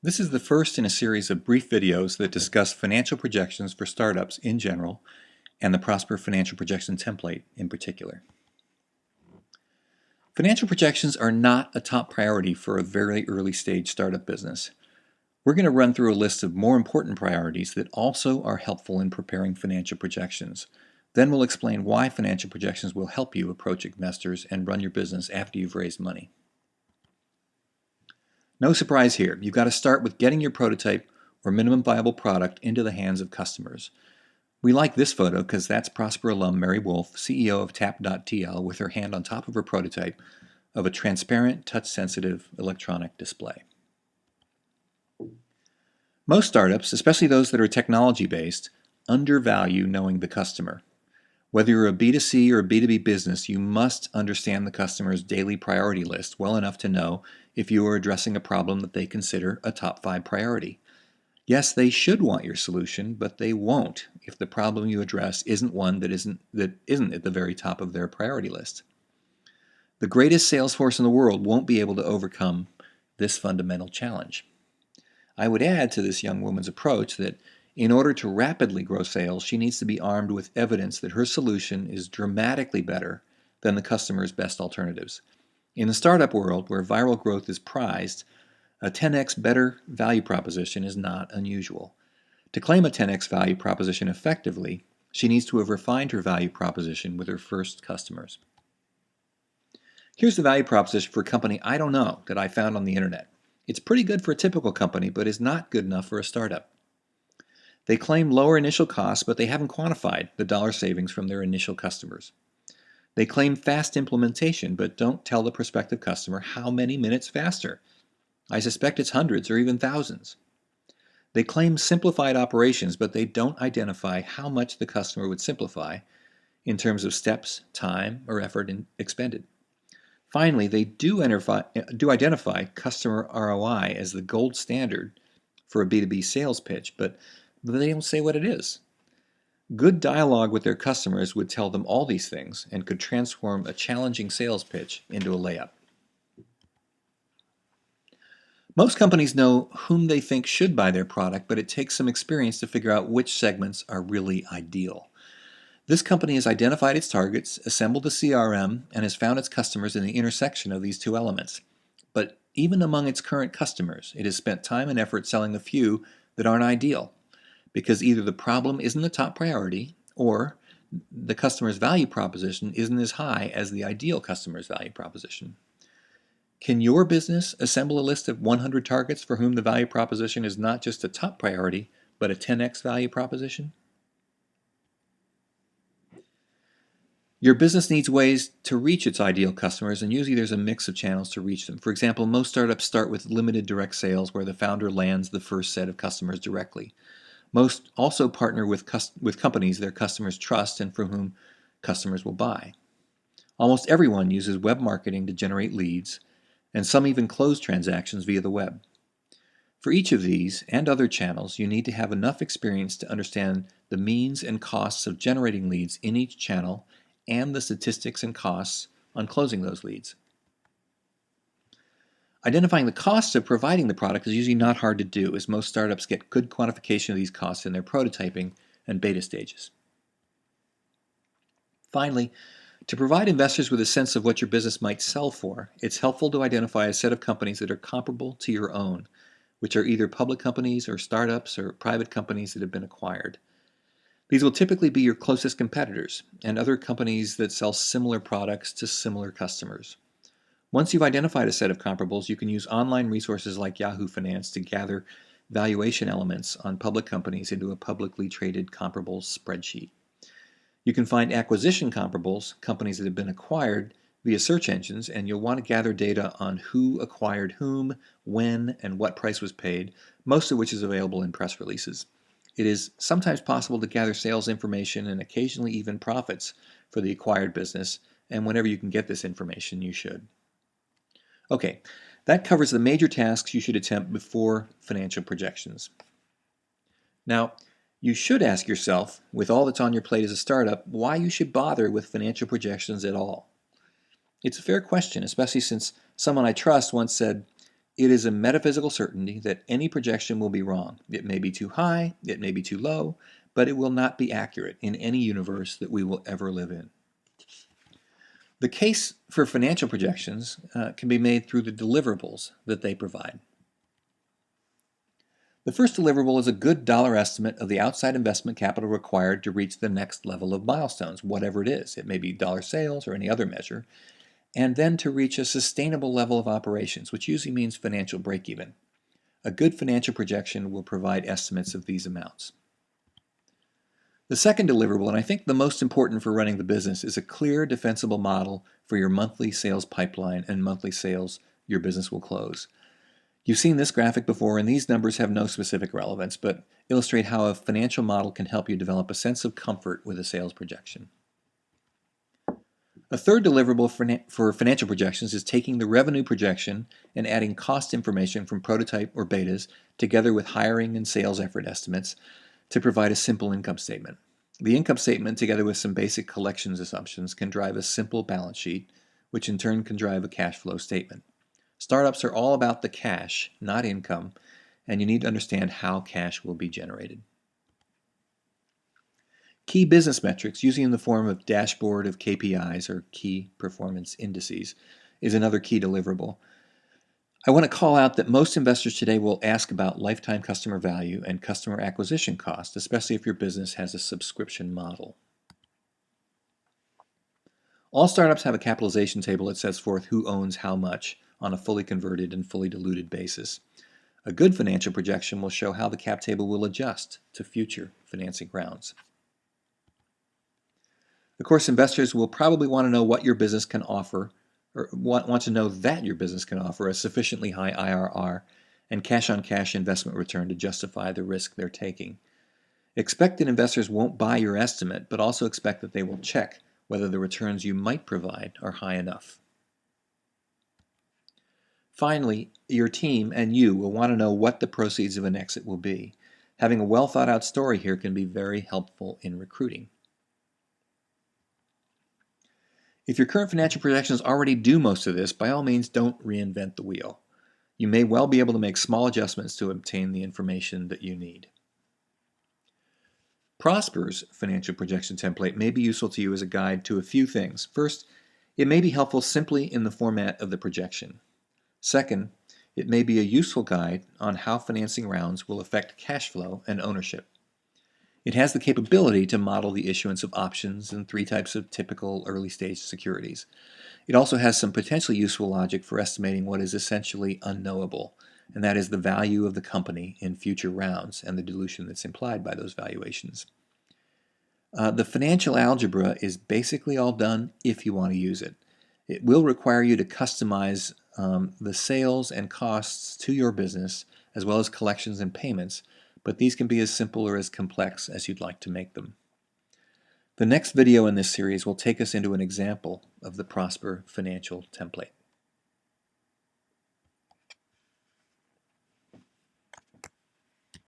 This is the first in a series of brief videos that discuss financial projections for startups in general and the Prosper Financial Projection template in particular. Financial projections are not a top priority for a very early stage startup business. We're going to run through a list of more important priorities that also are helpful in preparing financial projections. Then we'll explain why financial projections will help you approach investors and run your business after you've raised money. No surprise here. You've got to start with getting your prototype or minimum viable product into the hands of customers. We like this photo because that's Prosper alum Mary Wolf, CEO of Tap.tl, with her hand on top of her prototype of a transparent, touch-sensitive electronic display. Most startups, especially those that are technology-based, undervalue knowing the customer. Whether you're a B2C or a B2B business, you must understand the customer's daily priority list well enough to know if you are addressing a problem that they consider a top 5 priority. Yes, they should want your solution, but they won't if the problem you address isn't one that isn't at the very top of their priority list. The greatest sales force in the world won't be able to overcome this fundamental challenge. I would add to this young woman's approach that in order to rapidly grow sales, she needs to be armed with evidence that her solution is dramatically better than the customer's best alternatives. In the startup world, where viral growth is prized, a 10x better value proposition is not unusual. To claim a 10x value proposition effectively, she needs to have refined her value proposition with her first customers. Here's the value proposition for a company I don't know that I found on the internet. It's pretty good for a typical company, but is not good enough for a startup. They claim lower initial costs, but they haven't quantified the dollar savings from their initial customers. They claim fast implementation, but don't tell the prospective customer how many minutes faster. I suspect it's hundreds or even thousands. They claim simplified operations, but they don't identify how much the customer would simplify in terms of steps, time, or effort expended. Finally, they do identify customer ROI as the gold standard for a B2B sales pitch, but they don't say what it is. Good dialogue with their customers would tell them all these things and could transform a challenging sales pitch into a layup. Most companies know whom they think should buy their product, but it takes some experience to figure out which segments are really ideal. This company has identified its targets, assembled a CRM, and has found its customers in the intersection of these two elements. But even among its current customers, it has spent time and effort selling the few that aren't ideal, because either the problem isn't the top priority or the customer's value proposition isn't as high as the ideal customer's value proposition. Can your business assemble a list of 100 targets for whom the value proposition is not just a top priority, but a 10x value proposition? Your business needs ways to reach its ideal customers, and usually there's a mix of channels to reach them. For example, most startups start with limited direct sales where the founder lands the first set of customers directly. Most also partner with companies their customers trust and from whom customers will buy. Almost everyone uses web marketing to generate leads, and some even close transactions via the web. For each of these and other channels, you need to have enough experience to understand the means and costs of generating leads in each channel and the statistics and costs on closing those leads. Identifying the costs of providing the product is usually not hard to do, as most startups get good quantification of these costs in their prototyping and beta stages. Finally, to provide investors with a sense of what your business might sell for, it's helpful to identify a set of companies that are comparable to your own, which are either public companies or startups or private companies that have been acquired. These will typically be your closest competitors and other companies that sell similar products to similar customers. Once you've identified a set of comparables, you can use online resources like Yahoo Finance to gather valuation elements on public companies into a publicly traded comparables spreadsheet. You can find acquisition comparables, companies that have been acquired via search engines, and you'll want to gather data on who acquired whom, when, and what price was paid, most of which is available in press releases. It is sometimes possible to gather sales information and occasionally even profits for the acquired business, and whenever you can get this information, you should. Okay, that covers the major tasks you should attempt before financial projections. Now, you should ask yourself, with all that's on your plate as a startup, why you should bother with financial projections at all. It's a fair question, especially since someone I trust once said, It is a metaphysical certainty that any projection will be wrong. It may be too high, it may be too low, but it will not be accurate in any universe that we will ever live in. The case for financial projections can be made through the deliverables that they provide. The first deliverable is a good dollar estimate of the outside investment capital required to reach the next level of milestones, whatever it is. It may be dollar sales or any other measure, and then to reach a sustainable level of operations, which usually means financial break-even. A good financial projection will provide estimates of these amounts. The second deliverable, and I think the most important for running the business, is a clear, defensible model for your monthly sales pipeline and monthly sales your business will close. You've seen this graphic before, and these numbers have no specific relevance, but illustrate how a financial model can help you develop a sense of comfort with a sales projection. A third deliverable for financial projections is taking the revenue projection and adding cost information from prototype or betas together with hiring and sales effort estimates to provide a simple income statement. The income statement, together with some basic collections assumptions, can drive a simple balance sheet, which in turn can drive a cash flow statement. Startups are all about the cash, not income, and you need to understand how cash will be generated. Key business metrics, usually in the form of dashboard of KPIs or key performance indices, is another key deliverable. I want to call out that most investors today will ask about lifetime customer value and customer acquisition cost, especially if your business has a subscription model. All startups have a capitalization table that sets forth who owns how much on a fully converted and fully diluted basis. A good financial projection will show how the cap table will adjust to future financing rounds. Of course, investors will probably want to know what your business can offer, or want to know that your business can offer a sufficiently high IRR and cash-on-cash investment return to justify the risk they're taking. Expect that investors won't buy your estimate, but also expect that they will check whether the returns you might provide are high enough. Finally, your team and you will want to know what the proceeds of an exit will be. Having a well-thought-out story here can be very helpful in recruiting. If your current financial projections already do most of this, by all means don't reinvent the wheel. You may well be able to make small adjustments to obtain the information that you need. Prosper's financial projection template may be useful to you as a guide to a few things. First, it may be helpful simply in the format of the projection. Second, it may be a useful guide on how financing rounds will affect cash flow and ownership. It has the capability to model the issuance of options and 3 types of typical early-stage securities. It also has some potentially useful logic for estimating what is essentially unknowable, and that is the value of the company in future rounds and the dilution that's implied by those valuations. The financial algebra is basically all done if you want to use it. It will require you to customize the sales and costs to your business, as well as collections and payments, but these can be as simple or as complex as you'd like to make them. The next video in this series will take us into an example of the Prosper financial template.